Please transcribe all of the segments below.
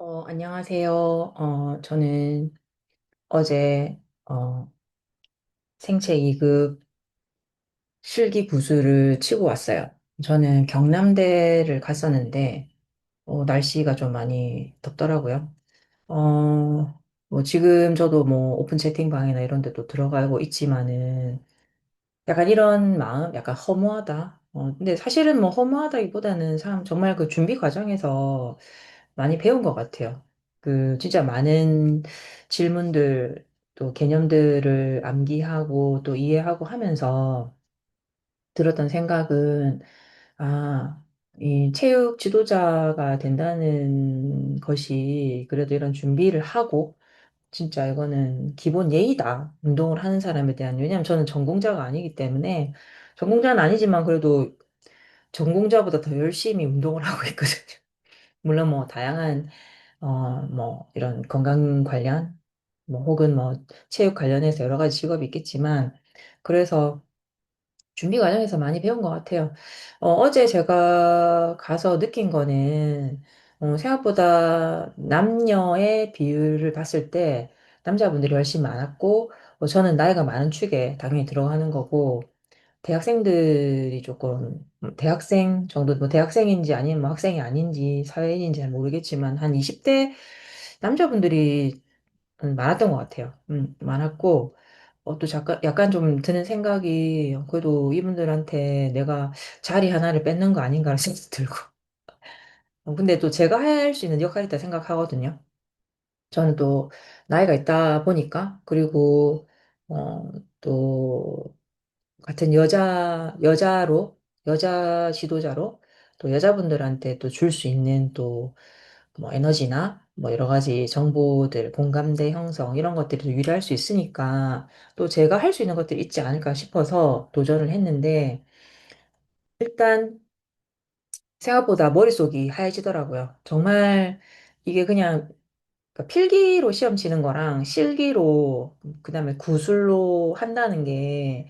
안녕하세요. 저는 어제 생체 2급 실기 구술을 치고 왔어요. 저는 경남대를 갔었는데 날씨가 좀 많이 덥더라고요. 뭐 지금 저도 뭐 오픈 채팅방이나 이런 데도 들어가고 있지만은 약간 이런 마음, 약간 허무하다. 근데 사실은 뭐 허무하다기보다는 정말 그 준비 과정에서 많이 배운 것 같아요. 그 진짜 많은 질문들, 또 개념들을 암기하고 또 이해하고 하면서 들었던 생각은, 아, 이 체육 지도자가 된다는 것이 그래도 이런 준비를 하고 진짜 이거는 기본 예의다. 운동을 하는 사람에 대한. 왜냐하면 저는 전공자가 아니기 때문에, 전공자는 아니지만 그래도 전공자보다 더 열심히 운동을 하고 있거든요. 물론 뭐 다양한, 뭐 이런 건강 관련, 뭐 혹은 뭐 체육 관련해서 여러 가지 직업이 있겠지만, 그래서 준비 과정에서 많이 배운 것 같아요. 어제 제가 가서 느낀 거는, 생각보다 남녀의 비율을 봤을 때 남자분들이 훨씬 많았고, 저는 나이가 많은 축에 당연히 들어가는 거고, 대학생들이 조금, 대학생 정도, 뭐 대학생인지 아니면 뭐 학생이 아닌지 사회인인지 잘 모르겠지만, 한 20대 남자분들이 많았던 것 같아요. 많았고, 또 잠깐, 약간 좀 드는 생각이, 그래도 이분들한테 내가 자리 하나를 뺏는 거 아닌가라는 생각이 들고. 근데 또 제가 할 수 있는 역할이 있다 생각하거든요. 저는 또 나이가 있다 보니까, 그리고, 또, 같은 여자 지도자로, 또 여자분들한테 또 줄 수 있는 또, 뭐 에너지나 뭐 여러 가지 정보들, 공감대 형성 이런 것들이 좀 유리할 수 있으니까 또 제가 할 수 있는 것들이 있지 않을까 싶어서 도전을 했는데 일단 생각보다 머릿속이 하얘지더라고요. 정말 이게 그냥 그러니까 필기로 시험 치는 거랑 실기로 그다음에 구술로 한다는 게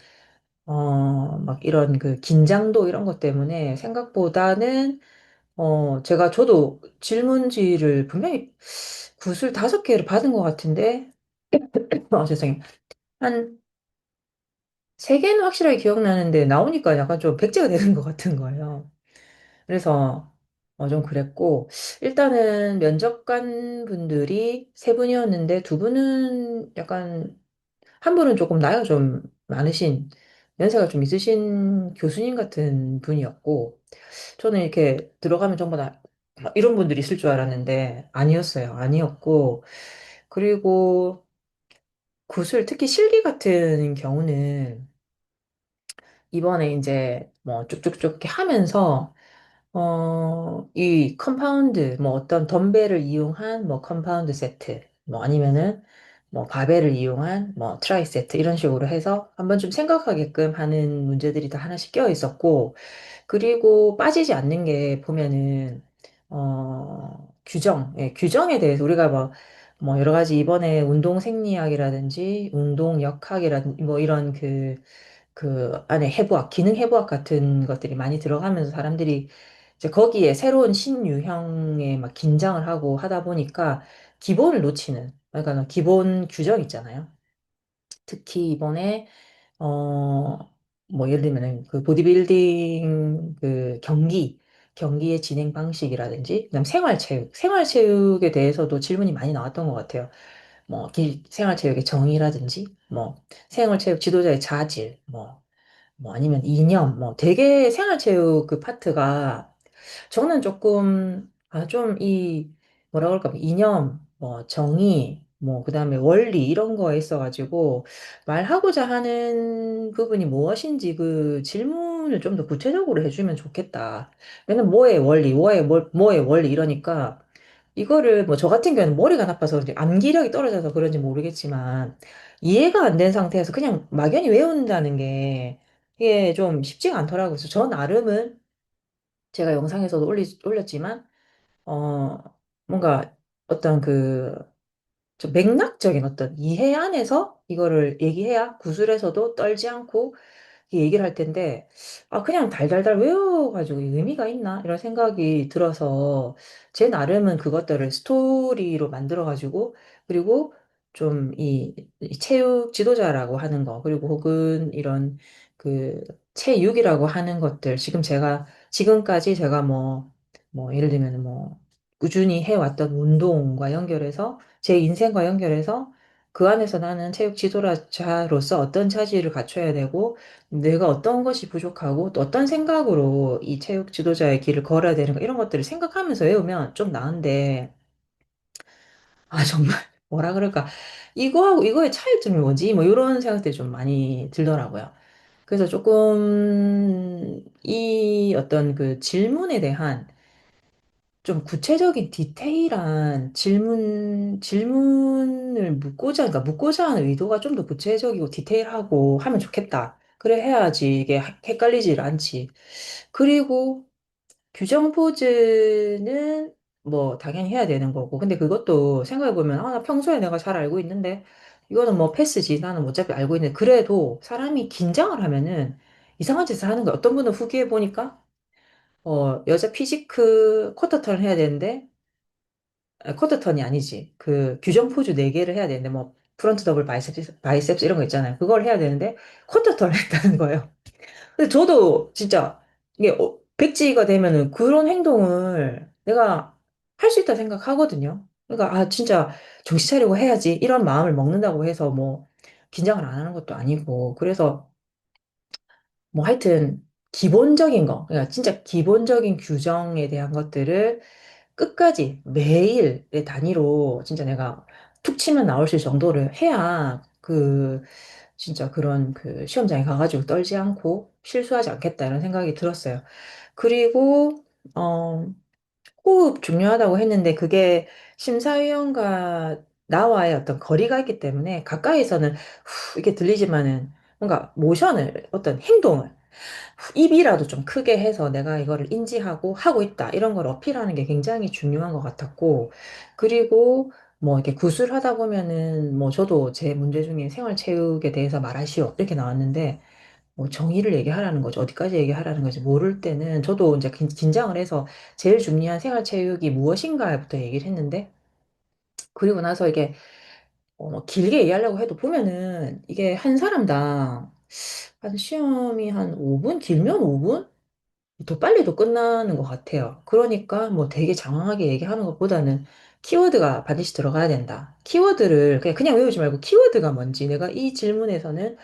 막 이런 그 긴장도 이런 것 때문에 생각보다는 저도 질문지를 분명히 구술 5개를 받은 것 같은데, 죄송해요. 한 3개는 확실하게 기억나는데, 나오니까 약간 좀 백제가 되는 것 같은 거예요. 그래서, 좀 그랬고, 일단은 면접관 분들이 3분이었는데, 2분은 약간, 한 분은 조금 나이가 좀 많으신, 연세가 좀 있으신 교수님 같은 분이었고, 저는 이렇게 들어가면 전부 다 이런 분들이 있을 줄 알았는데 아니었어요. 아니었고 그리고 구술 특히 실기 같은 경우는 이번에 이제 뭐 쭉쭉쭉 이렇게 하면서 이 컴파운드 뭐 어떤 덤벨을 이용한 뭐 컴파운드 세트 뭐 아니면은 뭐 바벨을 이용한 뭐 트라이 세트 이런 식으로 해서 한번 좀 생각하게끔 하는 문제들이 다 하나씩 껴 있었고 그리고 빠지지 않는 게 보면은, 규정에 대해서 우리가 뭐 여러 가지 이번에 운동 생리학이라든지 운동 역학이라든지 뭐 이런 그 안에 해부학, 기능 해부학 같은 것들이 많이 들어가면서 사람들이 이제 거기에 새로운 신유형에 막 긴장을 하고 하다 보니까 기본을 놓치는, 그러니까 기본 규정 있잖아요. 특히 이번에 어, 뭐, 예를 들면은, 그, 보디빌딩, 경기의 진행 방식이라든지, 그다음 생활체육에 대해서도 질문이 많이 나왔던 것 같아요. 뭐, 생활체육의 정의라든지, 뭐, 생활체육 지도자의 자질, 뭐, 아니면 이념, 뭐, 되게 생활체육 그 파트가 저는 조금, 뭐라 그럴까, 이념, 뭐, 정의, 뭐, 그 다음에 원리, 이런 거에 있어가지고, 말하고자 하는 부분이 무엇인지 그 질문을 좀 더 구체적으로 해주면 좋겠다. 왜냐면 뭐의 원리, 이러니까, 이거를 뭐, 저 같은 경우는 머리가 나빠서 이제 암기력이 떨어져서 그런지 모르겠지만, 이해가 안 된 상태에서 그냥 막연히 외운다는 게, 이게 좀 쉽지가 않더라고요. 그래서 저 나름은 제가 영상에서도 올렸지만, 어, 뭔가 어떤 좀 맥락적인 어떤 이해 안에서 이거를 얘기해야 구술에서도 떨지 않고 얘기를 할 텐데, 아, 그냥 달달달 외워가지고 의미가 있나? 이런 생각이 들어서, 제 나름은 그것들을 스토리로 만들어가지고, 그리고 좀 이 체육 지도자라고 하는 거, 그리고 혹은 이런 그 체육이라고 하는 것들, 지금까지 제가 뭐, 예를 들면 뭐, 꾸준히 해왔던 운동과 연결해서, 제 인생과 연결해서, 그 안에서 나는 체육 지도자로서 어떤 자질을 갖춰야 되고, 내가 어떤 것이 부족하고 또 어떤 생각으로 이 체육 지도자의 길을 걸어야 되는가 이런 것들을 생각하면서 외우면 좀 나은데 아 정말 뭐라 그럴까 이거하고 이거의 차이점이 뭐지? 뭐 이런 생각들이 좀 많이 들더라고요. 그래서 조금 이 어떤 그 질문에 대한 좀 구체적인 디테일한 질문을 그러니까 묻고자 하는 의도가 좀 더 구체적이고 디테일하고 하면 좋겠다. 그래 해야지 이게 헷갈리질 않지. 그리고 규정 포즈는 뭐 당연히 해야 되는 거고. 근데 그것도 생각해보면, 아, 나 평소에 내가 잘 알고 있는데, 이거는 뭐 패스지. 나는 뭐 어차피 알고 있는데, 그래도 사람이 긴장을 하면은 이상한 짓을 하는 거야. 어떤 분은 후기해보니까, 여자 피지크 쿼터턴을 해야 되는데, 쿼터턴이 아니지. 그 규정 포즈 4개를 해야 되는데, 뭐, 프론트 더블 바이셉스 이런 거 있잖아요. 그걸 해야 되는데, 쿼터턴을 했다는 거예요. 근데 저도 진짜 이게 백지가 되면은 그런 행동을 내가 할 수 있다 생각하거든요. 그러니까 아 진짜 정신 차리고 해야지 이런 마음을 먹는다고 해서 뭐 긴장을 안 하는 것도 아니고 그래서 뭐 하여튼 기본적인 거 그러니까 진짜 기본적인 규정에 대한 것들을 끝까지 매일의 단위로 진짜 내가 툭 치면 나올 수 있을 정도를 해야 진짜 그런 그 시험장에 가가지고 떨지 않고 실수하지 않겠다 이런 생각이 들었어요. 그리고, 어, 호흡 중요하다고 했는데 그게 심사위원과 나와의 어떤 거리가 있기 때문에 가까이서는 이게 들리지만은 뭔가 모션을, 어떤 행동을 입이라도 좀 크게 해서 내가 이거를 인지하고 하고 있다. 이런 걸 어필하는 게 굉장히 중요한 것 같았고, 그리고 뭐 이렇게 구술하다 보면은 뭐 저도 제 문제 중에 생활체육에 대해서 말하시오. 이렇게 나왔는데, 뭐 정의를 얘기하라는 거죠. 어디까지 얘기하라는 거지. 모를 때는 저도 이제 긴장을 해서 제일 중요한 생활체육이 무엇인가부터 얘기를 했는데, 그리고 나서 이게 길게 얘기하려고 해도 보면은 이게 한 사람당 한 시험이 한 5분? 길면 5분? 더 빨리도 끝나는 것 같아요. 그러니까 뭐 되게 장황하게 얘기하는 것보다는 키워드가 반드시 들어가야 된다. 키워드를 그냥 외우지 말고 키워드가 뭔지 내가 이 질문에서는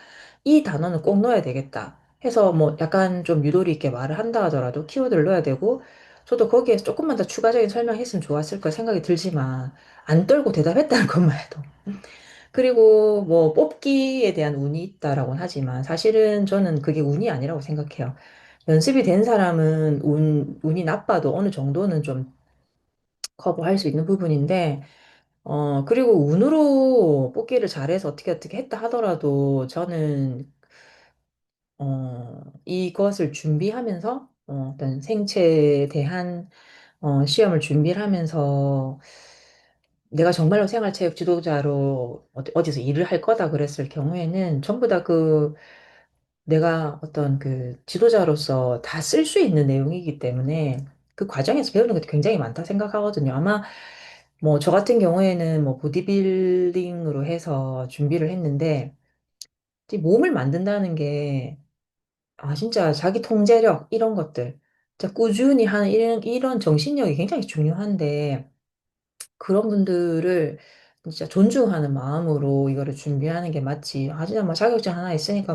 이 단어는 꼭 넣어야 되겠다. 해서 뭐 약간 좀 유도리 있게 말을 한다 하더라도 키워드를 넣어야 되고 저도 거기에 조금만 더 추가적인 설명했으면 좋았을 거 생각이 들지만 안 떨고 대답했다는 것만 해도 그리고 뭐 뽑기에 대한 운이 있다라고는 하지만 사실은 저는 그게 운이 아니라고 생각해요. 연습이 된 사람은 운이 나빠도 어느 정도는 좀 커버할 수 있는 부분인데, 그리고 운으로 뽑기를 잘해서 어떻게 어떻게 했다 하더라도 저는, 이것을 준비하면서, 어떤 생체에 대한, 시험을 준비를 하면서 내가 정말로 생활체육 지도자로 어디서 일을 할 거다 그랬을 경우에는 전부 다 내가 어떤 그 지도자로서 다 쓸 수 있는 내용이기 때문에 그 과정에서 배우는 것도 굉장히 많다 생각하거든요. 아마 뭐 저 같은 경우에는 뭐 보디빌딩으로 해서 준비를 했는데 이 몸을 만든다는 게 진짜 자기 통제력 이런 것들 진짜 꾸준히 하는 이런 정신력이 굉장히 중요한데 그런 분들을 진짜 존중하는 마음으로 이거를 준비하는 게 맞지. 진짜 뭐 자격증 하나 있으니까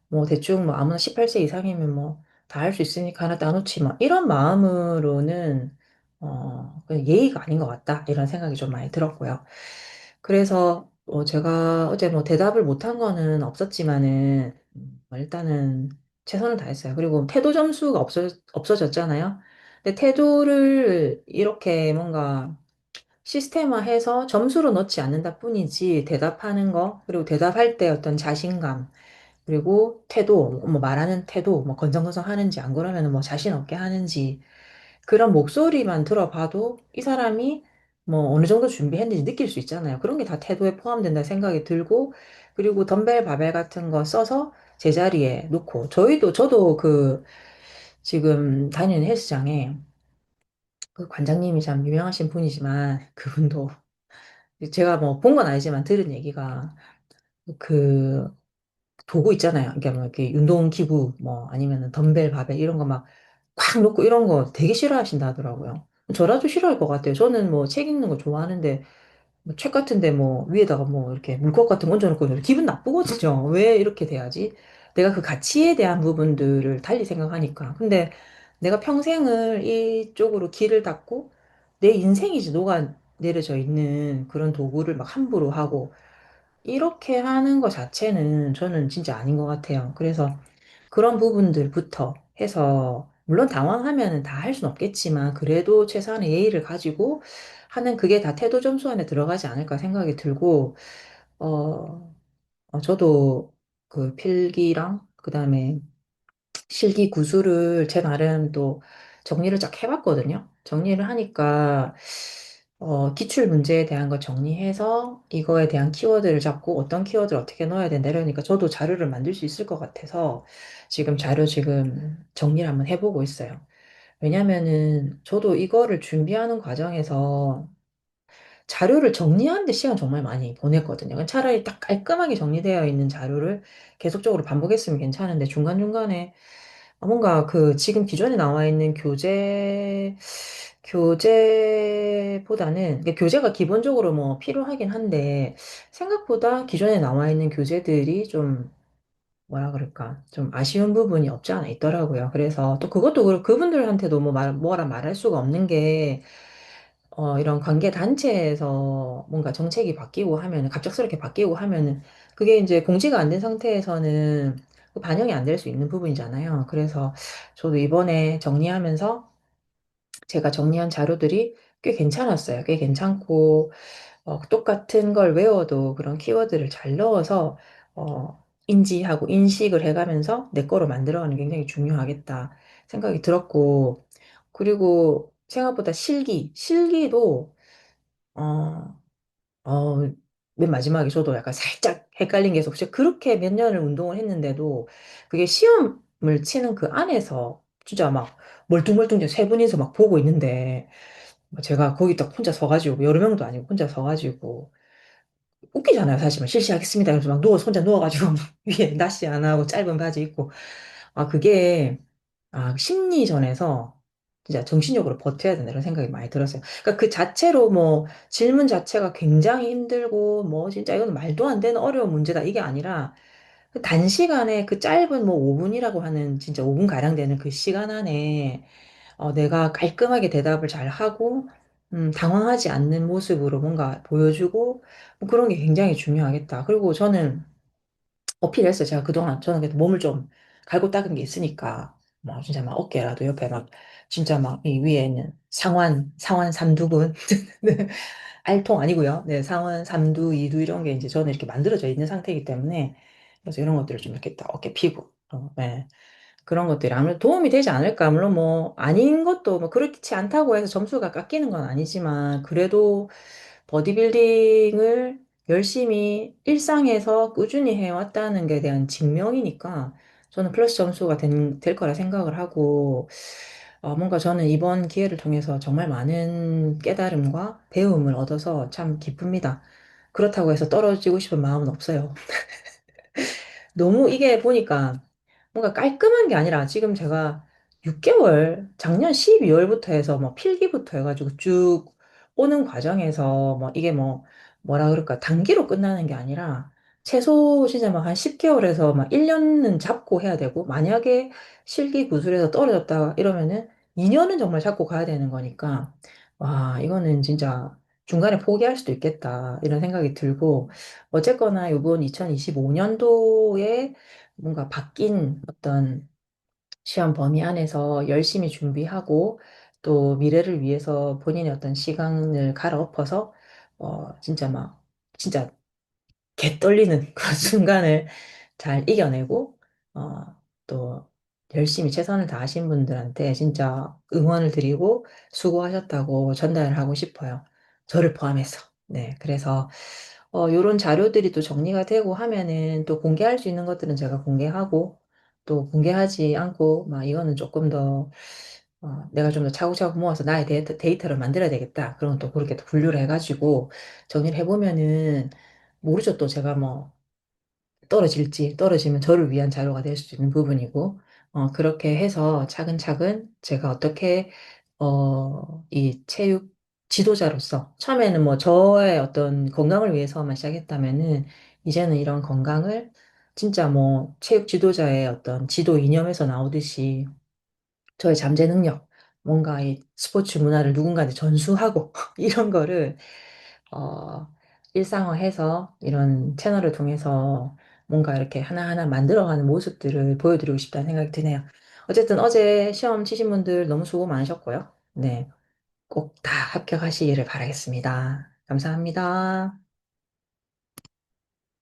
뭐 대충 뭐 아무나 18세 이상이면 뭐 다 할 수 있으니까 하나 따놓지 뭐 이런 마음으로는 그냥 예의가 아닌 것 같다 이런 생각이 좀 많이 들었고요. 그래서 제가 어제 뭐 대답을 못한 거는 없었지만은 일단은 최선을 다했어요. 그리고 태도 점수가 없어졌잖아요. 근데 태도를 이렇게 뭔가 시스템화해서 점수로 넣지 않는다 뿐이지 대답하는 거 그리고 대답할 때 어떤 자신감 그리고 태도, 뭐 말하는 태도, 뭐 건성건성 하는지 안 그러면 뭐 자신 없게 하는지 그런 목소리만 들어봐도 이 사람이 뭐 어느 정도 준비했는지 느낄 수 있잖아요. 그런 게 다 태도에 포함된다 생각이 들고 그리고 덤벨 바벨 같은 거 써서 제자리에 놓고, 저도 그, 지금 다니는 헬스장에 그 관장님이 참 유명하신 분이지만, 그분도 제가 뭐 본 건 아니지만 들은 얘기가 그 도구 있잖아요. 그러니까 뭐 이렇게 운동기구 뭐 아니면은 덤벨, 바벨 이런 거 막 꽉 놓고 이런 거 되게 싫어하신다 하더라고요. 저라도 싫어할 것 같아요. 저는 뭐 책 읽는 거 좋아하는데 뭐 책 같은데 뭐 위에다가 뭐 이렇게 물컵 같은 거 얹어놓고 기분 나쁘거든요. 왜 이렇게 돼야지? 내가 그 가치에 대한 부분들을 달리 생각하니까. 근데 내가 평생을 이쪽으로 길을 닫고 내 인생이 이제 녹아 내려져 있는 그런 도구를 막 함부로 하고 이렇게 하는 것 자체는 저는 진짜 아닌 것 같아요. 그래서 그런 부분들부터 해서, 물론 당황하면 다 할 수는 없겠지만, 그래도 최소한의 예의를 가지고 하는 그게 다 태도 점수 안에 들어가지 않을까 생각이 들고, 어, 저도 그 필기랑, 그 다음에 실기 구술을 제 나름 또 정리를 쫙 해봤거든요. 정리를 하니까, 기출 문제에 대한 거 정리해서 이거에 대한 키워드를 잡고 어떤 키워드를 어떻게 넣어야 된다 이러니까 저도 자료를 만들 수 있을 것 같아서 지금 자료 지금 정리를 한번 해보고 있어요. 왜냐면은 저도 이거를 준비하는 과정에서 자료를 정리하는데 시간 정말 많이 보냈거든요. 차라리 딱 깔끔하게 정리되어 있는 자료를 계속적으로 반복했으면 괜찮은데 중간중간에 뭔가 그 지금 기존에 나와 있는 교재보다는, 그러니까 교재가 기본적으로 뭐 필요하긴 한데 생각보다 기존에 나와 있는 교재들이 좀 뭐라 그럴까 좀 아쉬운 부분이 없지 않아 있더라고요. 그래서 또 그것도 그렇고 그분들한테도 뭐라 말할 수가 없는 게 이런 관계 단체에서 뭔가 정책이 바뀌고 하면은, 갑작스럽게 바뀌고 하면은, 그게 이제 공지가 안 된 상태에서는 그 반영이 안 될 수 있는 부분이잖아요. 그래서 저도 이번에 정리하면서 제가 정리한 자료들이 꽤 괜찮았어요. 꽤 괜찮고, 똑같은 걸 외워도 그런 키워드를 잘 넣어서, 인지하고 인식을 해가면서 내 거로 만들어가는 게 굉장히 중요하겠다 생각이 들었고, 그리고 생각보다 실기도, 어, 어, 맨 마지막에 저도 약간 살짝 헷갈린 게 혹시 그렇게 몇 년을 운동을 했는데도 그게 시험을 치는 그 안에서 진짜 막 멀뚱멀뚱 이제 세 분이서 막 보고 있는데 제가 거기 딱 혼자 서가지고 여러 명도 아니고 혼자 서가지고 웃기잖아요 사실은 실시하겠습니다 그래서 막 누워서 혼자 누워가지고 막 위에 나시 안 하고 짧은 바지 입고 그게 심리전에서 진짜 정신력으로 버텨야 된다 이런 생각이 많이 들었어요. 그러니까 그 자체로 뭐 질문 자체가 굉장히 힘들고 뭐 진짜 이건 말도 안 되는 어려운 문제다 이게 아니라 그 단시간에 그 짧은 뭐 5분이라고 하는 진짜 5분 가량 되는 그 시간 안에 내가 깔끔하게 대답을 잘 하고 당황하지 않는 모습으로 뭔가 보여주고 뭐 그런 게 굉장히 중요하겠다. 그리고 저는 어필했어요. 제가 그동안 저는 그래도 몸을 좀 갈고 닦은 게 있으니까 뭐 진짜 막 어깨라도 옆에 막 진짜 막 이 위에 있는 상완 삼두근 네, 알통 아니고요. 네, 상완 삼두 이두 이런 게 이제 저는 이렇게 만들어져 있는 상태이기 때문에 그래서 이런 것들을 좀 이렇게 딱 어깨 피고 네. 그런 것들이 아무래도 도움이 되지 않을까. 물론 뭐 아닌 것도 뭐 그렇지 않다고 해서 점수가 깎이는 건 아니지만 그래도 버디빌딩을 열심히 일상에서 꾸준히 해왔다는 게 대한 증명이니까 저는 플러스 점수가 될 거라 생각을 하고, 뭔가 저는 이번 기회를 통해서 정말 많은 깨달음과 배움을 얻어서 참 기쁩니다. 그렇다고 해서 떨어지고 싶은 마음은 없어요. 너무 이게 보니까 뭔가 깔끔한 게 아니라 지금 제가 6개월, 작년 12월부터 해서 뭐 필기부터 해가지고 쭉 오는 과정에서 뭐 이게 뭐 뭐라 그럴까 단기로 끝나는 게 아니라 최소 진짜 막 한 10개월에서 막 1년은 잡고 해야 되고 만약에 실기 구술에서 떨어졌다 이러면은 2년은 정말 잡고 가야 되는 거니까 와 이거는 진짜 중간에 포기할 수도 있겠다 이런 생각이 들고 어쨌거나 이번 2025년도에 뭔가 바뀐 어떤 시험 범위 안에서 열심히 준비하고 또 미래를 위해서 본인의 어떤 시간을 갈아엎어서 진짜 막 진짜 개 떨리는 그런 순간을 잘 이겨내고 또 열심히 최선을 다하신 분들한테 진짜 응원을 드리고 수고하셨다고 전달을 하고 싶어요. 저를 포함해서. 네, 그래서 요런 자료들이 또 정리가 되고 하면은 또 공개할 수 있는 것들은 제가 공개하고 또 공개하지 않고 막 이거는 조금 더 내가 좀 더 차곡차곡 모아서 나의 데이터를 만들어야 되겠다. 그런 또 그렇게 또 분류를 해가지고 정리를 해보면은 모르죠. 또 제가 뭐 떨어질지 떨어지면 저를 위한 자료가 될 수 있는 부분이고 그렇게 해서 차근차근 제가 어떻게 이 체육 지도자로서 처음에는 뭐 저의 어떤 건강을 위해서만 시작했다면은 이제는 이런 건강을 진짜 뭐 체육 지도자의 어떤 지도 이념에서 나오듯이 저의 잠재 능력, 뭔가 이 스포츠 문화를 누군가한테 전수하고 이런 거를 어, 일상화해서 이런 채널을 통해서 뭔가 이렇게 하나하나 만들어가는 모습들을 보여드리고 싶다는 생각이 드네요. 어쨌든 어제 시험 치신 분들 너무 수고 많으셨고요. 네, 꼭 다 합격하시기를 바라겠습니다. 감사합니다.